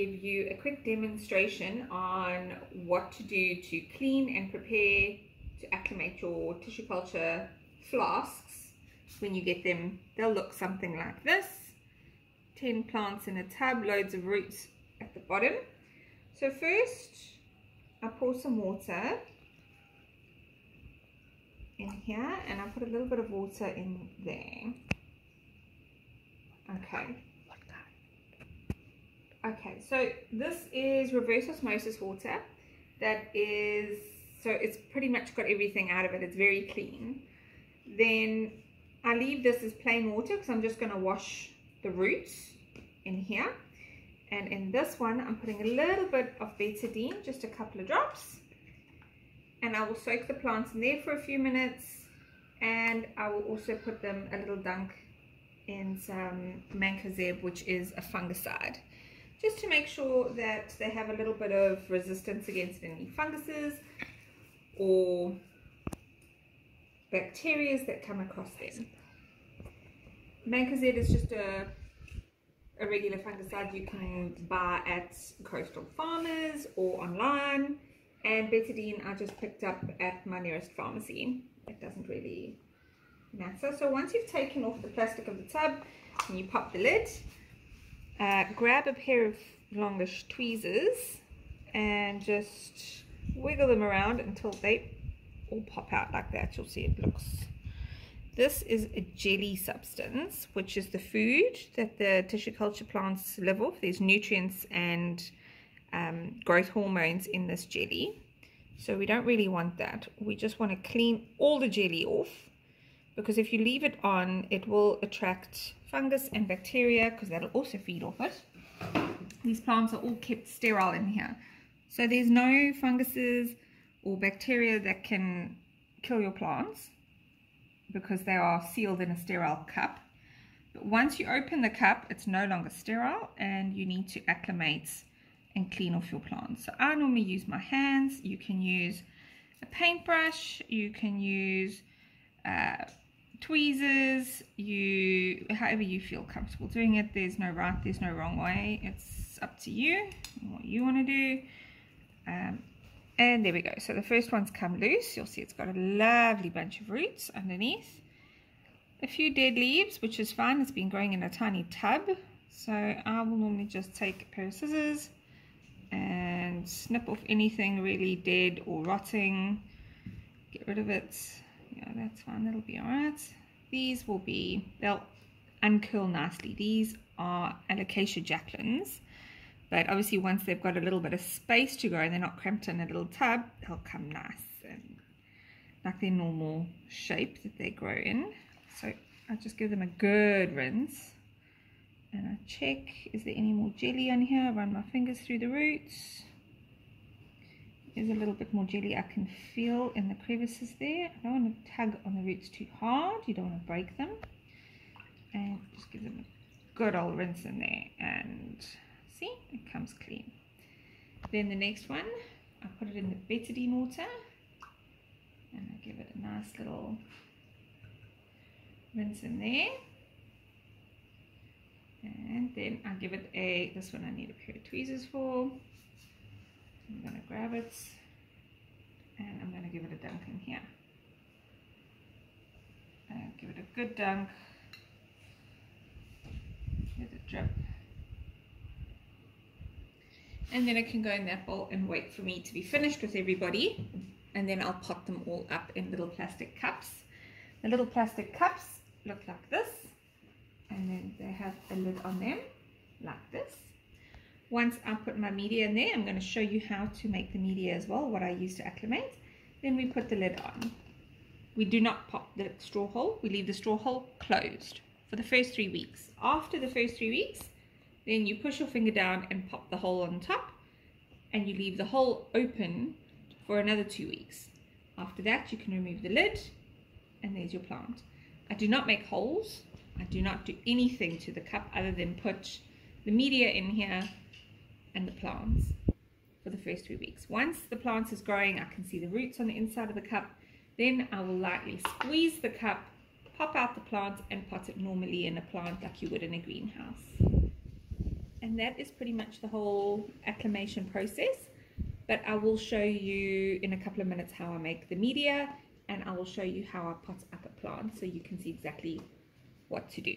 give you a quick demonstration on what to do to clean and prepare to acclimate your tissue culture flasks. When you get them, they'll look something like this. 10 plants in a tub, loads of roots at the bottom. So first, I pour some water in here, and I put a little bit of water in there. Okay, so this is reverse osmosis water. So it's pretty much got everything out of it. It's very clean. Then I leave this as plain water because I'm just going to wash the roots in here. And in this one, I'm putting a little bit of betadine, just a couple of drops. And I will soak the plants in there for a few minutes. And I will also put them a little dunk in some mancozeb, which is a fungicide, just to make sure that they have a little bit of resistance against any funguses or bacteria that come across them. Mancozeb is just a regular fungicide you can buy at Coastal Farmers or online, and betadine I just picked up at my nearest pharmacy. It doesn't really matter. So once you've taken off the plastic of the tub and you pop the lid, grab a pair of longish tweezers and just wiggle them around until they all pop out like that. You'll see it looks. This is a jelly substance, which is the food that the tissue culture plants live off. There's nutrients and growth hormones in this jelly. So we don't really want that. We just want to clean all the jelly off, because if you leave it on, it will attract fungus and bacteria, because that'll also feed off it. These plants are all kept sterile in here, so there's no funguses or bacteria that can kill your plants because they are sealed in a sterile cup. But once you open the cup, it's no longer sterile and you need to acclimate and clean off your plants. So I normally use my hands. You can use a paintbrush, you can use tweezers, however you feel comfortable doing it. There's no right, there's no wrong way. It's up to you and what you want to do. And there we go. So the first one's come loose. You'll see it's got a lovely bunch of roots underneath. A few dead leaves, which is fine. It's been growing in a tiny tub. So I will normally just take a pair of scissors and snip off anything really dead or rotting. Get rid of it. Yeah, that's fine. That'll be alright. These they'll uncurl nicely. These are Alocasia jacquelines. But obviously once they've got a little bit of space to grow and they're not cramped in a little tub, they'll come nice and like their normal shape that they grow in. So I just give them a good rinse. And I check, is there any more jelly on here? I run my fingers through the roots. There's a little bit more jelly I can feel in the crevices there. I don't want to tug on the roots too hard. You don't want to break them. And just give them a good old rinse in there. And see, it comes clean. Then the next one, I put it in the betadine water. And I give it a nice little rinse in there. And then I give it this one I need a pair of tweezers for. I'm going to grab it and I'm going to give it a dunk in here. Give it a good dunk. Let it drip. And then it can go in that bowl and wait for me to be finished with everybody. And then I'll pot them all up in little plastic cups. The little plastic cups look like this. And then they have a lid on them like this. Once I put my media in there, I'm going to show you how to make the media as well, what I use to acclimate. Then we put the lid on. We do not pop the straw hole. We leave the straw hole closed for the first 3 weeks. After the first 3 weeks, then you push your finger down and pop the hole on top, and you leave the hole open for another 2 weeks. After that, you can remove the lid, and there's your plant. I do not make holes. I do not do anything to the cup other than put the media in here and the plants for the first 3 weeks. Once the plant is growing, I can see the roots on the inside of the cup. Then I will lightly squeeze the cup, pop out the plant, and pot it normally in a plant like you would in a greenhouse. And And that is pretty much the whole acclimation process. But I will show you in a couple of minutes how I make the media, and I will show you how I pot up a plant so you can see exactly what to do.